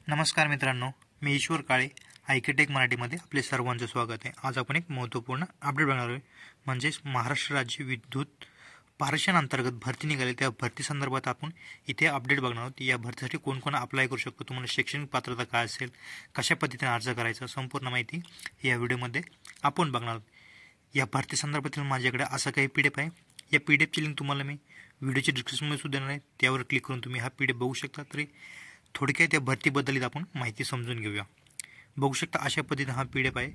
नमस्कार मित्रांनो, मी ईश्वर काळे आयकेटेक मराठीमध्ये आपले सर्वांचं स्वागत आहे। आज आपण एक महत्त्वपूर्ण अपडेट बघणार आहोत, म्हणजेच महाराष्ट्र राज्य विद्युत पारेषण अंतर्गत भरती निघाली त्या भरती संदर्भात आपण इथे अपडेट बघणार आहोत। या भरतीसाठी कोण कोण अप्लाय करू शकतो, तुम्हाला शैक्षणिक पात्रता काय असेल, कशा पद्धतीने अर्ज करायचा, संपूर्ण माहिती या व्हिडिओमध्ये आपण बघणार आहोत। या भरती संदर्भातील माझ्याकडे असा काही पीडीएफ आहे। या पीडीएफची लिंक तुम्हाला मी व्हिडिओच्या डिस्क्रिप्शनमध्ये सुद्धा देणार आहे, त्यावर क्लिक करून तुम्ही हा पीडीएफ बघू शकता। तरी थोडक्यात या भरतीबद्दल आपण माहिती समजून घेऊया। बघू शकता अशा पद्धतीने हा पीडीएफ आहे।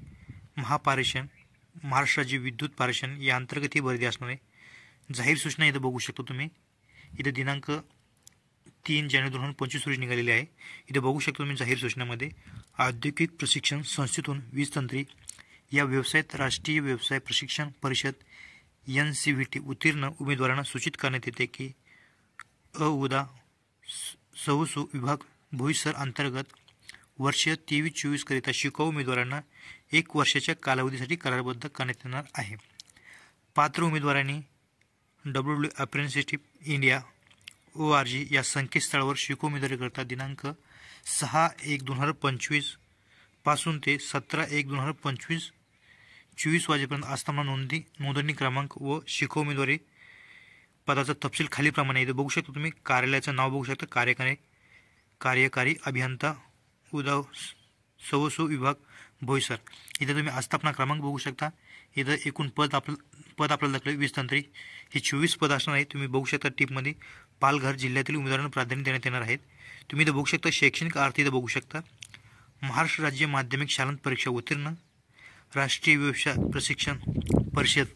महापारेषण महाराष्ट्र राज्य विद्युत पारेषण या अंतर्गत ही भरती असणार आहे। जाहीर सूचना इथं बघू शकता तुम्ही, इथं दिनांक 3 जानेवारी 2025 रोजी निघालेली आहे। इथं बघू शकता तुम्ही जाहीर सूचनेमध्ये औद्योगिक प्रशिक्षण संस्थेतून 20 तंत्री या व्यवसायात राष्ट्रीय व्यवसाय प्रशिक्षण परिषद NCVT उत्तीर्ण उमेदवारांना सूचित करण्यात येते की उदा सौसु विभाग भोईसर अंतर्गत वर्ष 23-24 करिता शिकाऊ उमेदवारांना 1 वर्षाच्या कालावधीसाठी करारबद्ध करण्यात येणार आहे। पात्र उमेदवारांनी www.apprenticeship India ORG या संकेतस्थळावर शिकाऊ उमेदवारीकरता दिनांक 6/1/2025 पासून ते 17/1/2025 24 वाजेपर्यंत असताना नोंदणी क्रमांक व शिकाऊ उमेदवारी पदाचा तपशील खालीप्रमाणे इथे बघू शकता तुम्ही। कार्यालयाचं नाव बघू शकता, कार्यकारी अभियंता उदा सौसु विभाग भोईसर। इथे तुम्ही आस्थापना क्रमांक बघू शकता। इथं एकूण पद आपल्याला दाखवले 20 तंत्री, ही 24 पद असणार आहे। तुम्ही बघू शकता टिपमध्ये पालघर जिल्ह्यातील उमेदवारांना प्राधान्य देण्यात येणार आहेत। तुम्ही इथं बघू शकता शैक्षणिक अर्थ इथं बघू शकता। महाराष्ट्र राज्य माध्यमिक शालांत परीक्षा उत्तीर्ण, राष्ट्रीय व्यवसाय प्रशिक्षण परिषद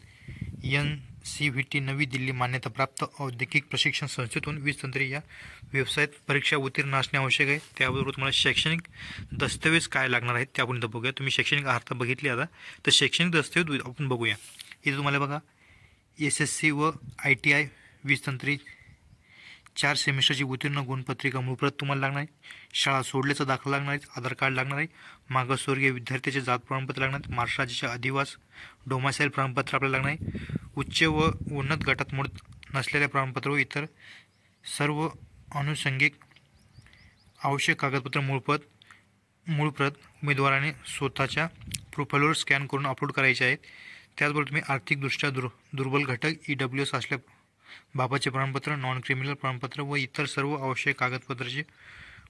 NCVT नवी दिल्ली मान्यता प्राप्त औद्योगिक प्रशिक्षण संस्थेतून 20 तंत्री या व्यवसायात परीक्षा उत्तीर्ण असणे आवश्यक आहे। त्याबरोबर तुम्हाला शैक्षणिक दस्तावेज काय लागणार आहेत ते आपण इथं बघूया। तुम्ही शैक्षणिक अर्थ बघितले आता, तर शैक्षणिक दस्तावेज आपण बघूया। इथे तुम्हाला बघा SSC व ITI 20 तंत्री 4 सेमिस्टरची उत्तीर्ण गुणपत्रिका मूळप्रत तुम्हाला लागणार आहे। शाळा सोडल्याचा दाखला लागणार आहे, आधार कार्ड लागणार आहे, मागासवर्गीय विद्यार्थ्याचे जात प्रमाणपत्र लागणार आहे, महाराष्ट्र राज्याचे अधिवास डोमासाईल प्रमाणपत्र आपल्याला लागणार आहे, उच्च व उन्नत गटात मोड नसलेल्या प्रमाणपत्र व इतर सर्व अनुषंगिक आवश्यक कागदपत्र मूळप्रत उमेदवाराने स्वतःच्या प्रोफाईलवर स्कॅन करून अपलोड करायचे आहेत। त्याचबरोबर तुम्ही आर्थिकदृष्ट्या दुर्बल घटक EWS असल्या बाबाचे प्रमाणपत्र, नॉन क्रिमिनल प्रमाणपत्र व इतर सर्व आवश्यक कागदपत्राचे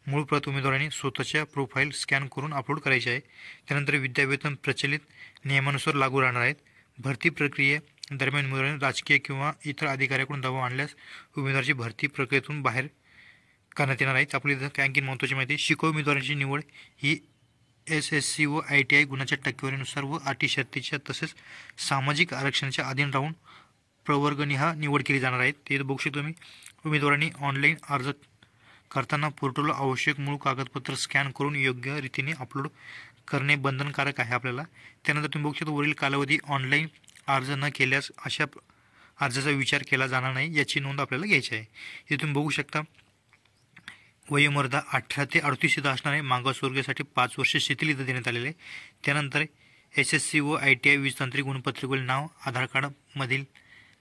मूळ प्रत उमेदवारांनी स्वतःच्या प्रोफाईल स्कॅन करून अपलोड करायचे आहे। त्यानंतर विद्यावेतन प्रचलित नियमानुसार लागू राहणार आहेत। भरती प्रक्रियेदरम्यान उमेदवारांनी राजकीय किंवा इतर अधिकाऱ्याकडून दबाव आणल्यास उमेदवाराची भरती प्रक्रियेतून बाहेर करण्यात येणार आहे। आपली इथं आणखी महत्त्वाची माहिती, शिकाऊ उमेदवारांची निवड ही SSC व ITI गुणाच्या टक्केवारीनुसार व अटी शर्तीच्या तसेच सामाजिक आरक्षणाच्या अधीन राहून प्रवर्गनिहाय निवड केली जाणार आहे। ते बघू शकतो तुम्ही। उमेदवारांनी ऑनलाईन अर्ज करताना पोर्टलवर आवश्यक मूळ कागदपत्र स्कॅन करून योग्य रीतीने अपलोड करणे बंधनकारक आहे आपल्याला। त्यानंतर तुम्ही बघू शकता वरील कालावधी ऑनलाईन अर्ज न केल्यास अशा अर्जाचा विचार केला जाणार नाही, याची नोंद आपल्याला घ्यायची आहे। हे तुम्ही बघू शकता वयोमर्यादा 18 ते 38 इथं असणार आहे। मागासवर्गीयासाठी 5 वर्ष शिथिल इथं देण्यात आलेले आहे। त्यानंतर SSC व ITI 20 तंत्री गुणपत्रिकेवरील नाव आधार कार्डमधील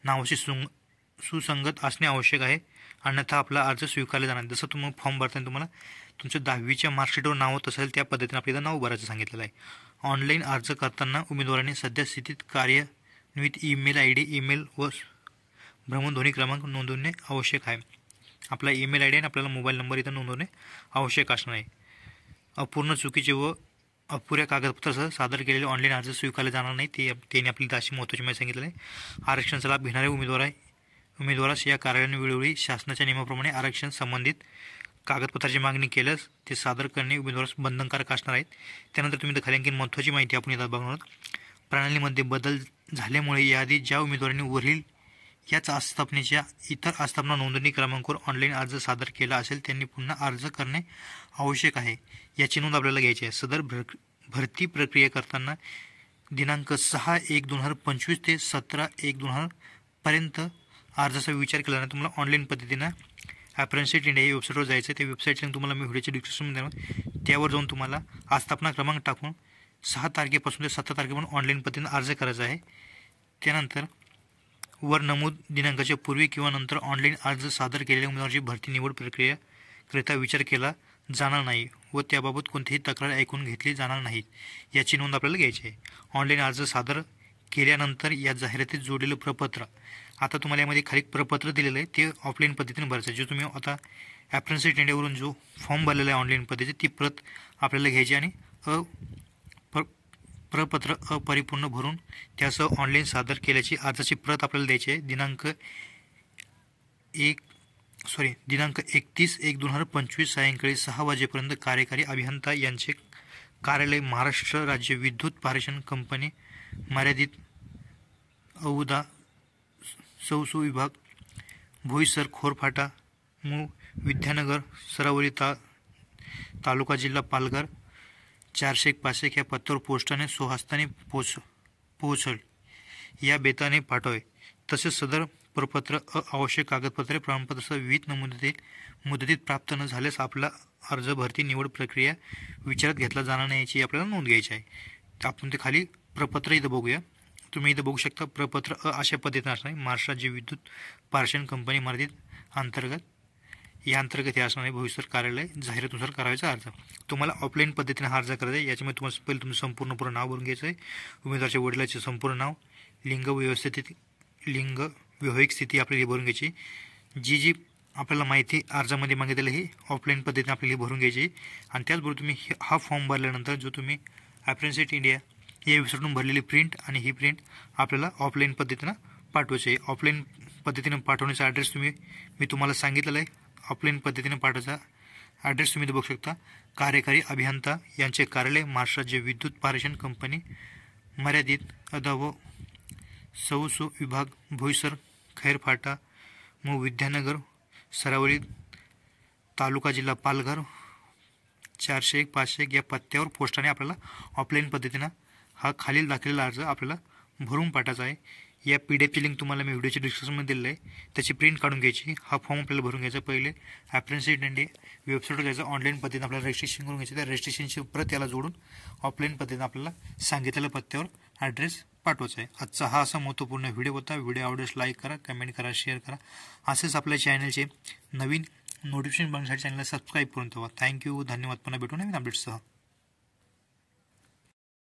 नावाशी सुसंगत असणे आवश्यक आहे, अन्यथा आपला अर्ज स्वीकारला जाणार। जसं तुम्ही फॉर्म भरताना तुम्हाला तुमच्या 10वीच्या मार्कशीटवर नाव होत असेल त्या पद्धतीने आपल्याला नाव भरायचं सांगितलेलं आहे। ऑनलाईन अर्ज करताना उमेदवारांनी सध्या स्थितीत कार्यान्वित ईमेल ID ईमेल व भ्रमणध्वनी क्रमांक नोंदवणे आवश्यक आहे। आपला ईमेल ID आणि आपल्याला मोबाईल नंबर इथं नोंदवणे आवश्यक असणार आहे। अपूर्ण चुकीचे व अपुऱ्या कागदपत्रासह सादर केलेले ऑनलाईन अर्ज स्वीकारले जाणार नाही, त्यांनी आपल्याला अशी महत्त्वाची माहिती सांगितलेली आहे। आरक्षणाचा लाभ घेणारे उमेदवारास या कार्यालयाने वेळोवेळी शासनाच्या नियमाप्रमाणे आरक्षण संबंधित कागदपत्राची मागणी केल्यास ते सादर करणे उमेदवारास बंधनकारक असणार आहेत। त्यानंतर तुम्ही इथं खाली आणखी महत्त्वाची माहिती आपण इथं बघणार आहोत। प्रणालीमध्ये बदल झाल्यामुळे याआधी ज्या उमेदवारांनी वरील याच आस्थापनेच्या इतर आस्थापना नोंदणी क्रमांकावर ऑनलाईन अर्ज सादर केला असेल त्यांनी पुन्हा अर्ज करणे आवश्यक आहे, याची नोंद आपल्याला घ्यायची आहे। सदर भरती प्रक्रिया करताना दिनांक 6/1/2025 ते 17/1/2000 पर्यंत अर्जाचा विचार केला नाही। तुम्हाला ऑनलाईन पद्धतीनं अप्रेंटिसशिप इंडिया या वेबसाईटवर जायचं आहे। त्या वेबसाईटची लिंक तुम्हाला मी व्हिडिओच्या डिस्क्रिप्शनमध्ये देणार, त्यावर जाऊन तुम्हाला आस्थापना क्रमांक टाकून 6 तारखेपासून ते 17 तारखेपर्यंत ऑनलाईन पद्धतीने अर्ज करायचा आहे। त्यानंतर वर नमूद दिनांकाच्या पूर्वी किंवा नंतर ऑनलाईन अर्ज सादर केलेल्या उमेदवाराची भरती निवड प्रक्रियेकरिता विचार केला जाणार नाही व त्याबाबत कोणतीही तक्रार ऐकून घेतली जाणार नाही याची नोंद आपल्याला घ्यायची आहे. ऑनलाईन अर्ज सादर केल्यानंतर या जाहिरातीत जोडलेलं प्रपत्र, आता तुम्हाला यामध्ये खाली प्रपत्र दिलेलं आहे ते ऑफलाईन पद्धतीने भरायचं. जो तुम्ही आता ॲप्रेंटिस इंडियावरून जो फॉर्म भरलेला आहे ऑनलाईन पद्धतीने ती प्रत आपल्याला घ्यायची आणि प्रपत्र अपरिपूर्ण भरून त्यासह ऑनलाईन सादर केल्याची अर्जाची प्रत आपल्याला द्यायची आहे. दिनांक 31/1/2025 सायंकाळी 6 वाजेपर्यंत कार्यकारी अभियंता यांचे कार्यालय, महाराष्ट्र राज्य विद्युत पारेषण कंपनी मर्यादित, औदा, सौसू विभाग, भोईसर, खोरफाटा, मू, विद्यानगर, सरावली तालुका, जिल्हा पालघर 401-501 या पत्त्यावर पोस्टाने स्वहस्ताने पोहोचल या बेताने पाठवावे. तसेच सदर प्रपत्र आवश्यक कागदपत्रे, प्रमाणपत्रासह विहित मुदतीत प्राप्त न झाल्यास आपला अर्ज भरती निवड प्रक्रिया विचारात घेतला जाणार नाही याची आपल्याला नोंद घ्यायची आहे. तर आपण ते खाली प्रपत्र इथं बघूया. तुम्ही इथं बघू शकता प्रपत्र अशा पद्धतीने असणार आहे. महाराष्ट्र राज्य विद्युत पारेषण कंपनी मर्यादित अंतर्गत या अंतर्गत हे असणार आहे. भविष्य कार्यालय जाहिरातीनुसार करायचा अर्ज. तुम्हाला ऑफलाईन पद्धतीने हा अर्ज करायचा आहे. याच्यामध्ये तुम्हाला पहिले तुमचं संपूर्ण पूर्ण नाव भरून घ्यायचं आहे, उमेदवाराच्या वडिलाचे संपूर्ण नाव, लिंग वैवाहिक स्थिती आपल्याला भरून घ्यायची. जी आपल्याला माहिती अर्जामध्ये मागितलेलं हे ऑफलाईन पद्धतीने आपल्याला भरून घ्यायची. आणि त्याचबरोबर तुम्ही हा फॉर्म भरल्यानंतर जो तुम्ही ॲप्रेंटिस इंडिया या वेबसाईटवरून भरलेली प्रिंट आणि ही प्रिंट आपल्याला ऑफलाईन पद्धतीनं पाठवायची आहे. ऑफलाईन पद्धतीने पाठवण्याचा ॲड्रेस मी तुम्हाला सांगितलेला आहे. ऑफलाईन पद्धतीने पाठवायचा ॲड्रेस तुम्ही बघू शकता. कार्यकारी अभियंता यांचे कार्यालय, महाराष्ट्र राज्य विद्युत पारेषण कंपनी मर्यादित, व सौसू विभाग, भोईसर, खैरफाटा, मू, विद्यानगर, सरावली तालुका, जिल्हा पालघर 401-501 या पत्त्यावर पोस्टाने आपल्याला ऑफलाईन पद्धतीनं हा खालील दाखलेला अर्ज आपल्याला भरून पाठायचा आहे. या PDF लिंक तुम्हाला मी व्हिडिओच्या डिस्क्रिप्शनमध्ये दिलेलं आहे. त्याची प्रिंट काढून घ्यायची. हा फॉर्म आपल्याला भरून घ्यायचा. पहिले ॲप्रेंटिस इंडिया वेबसाईटवर जायचं, ऑनलाईन पद्धतीने आपल्याला रजिस्ट्रेशन करून घ्यायचं. त्या रजिस्ट्रेशनची प्रत याला जोडून ऑफलाईन पद्धतीने आपल्याला सांगितलेल्या पत्त्यावर ॲड्रेस पाठवायचा आहे. आजचा हा असा महत्त्वपूर्ण व्हिडिओ होता. व्हिडिओ आवडल्यास लाईक करा, कमेंट करा, शेअर करा. असेच आपल्या चॅनलचे नवीन नोटिफिकेशन बघण्यासाठी चॅनलला सबस्क्राईब करून ठेवा. थँक्यू, धन्यवाद. पुन्हा भेटू नवीन अपडेट्ससह.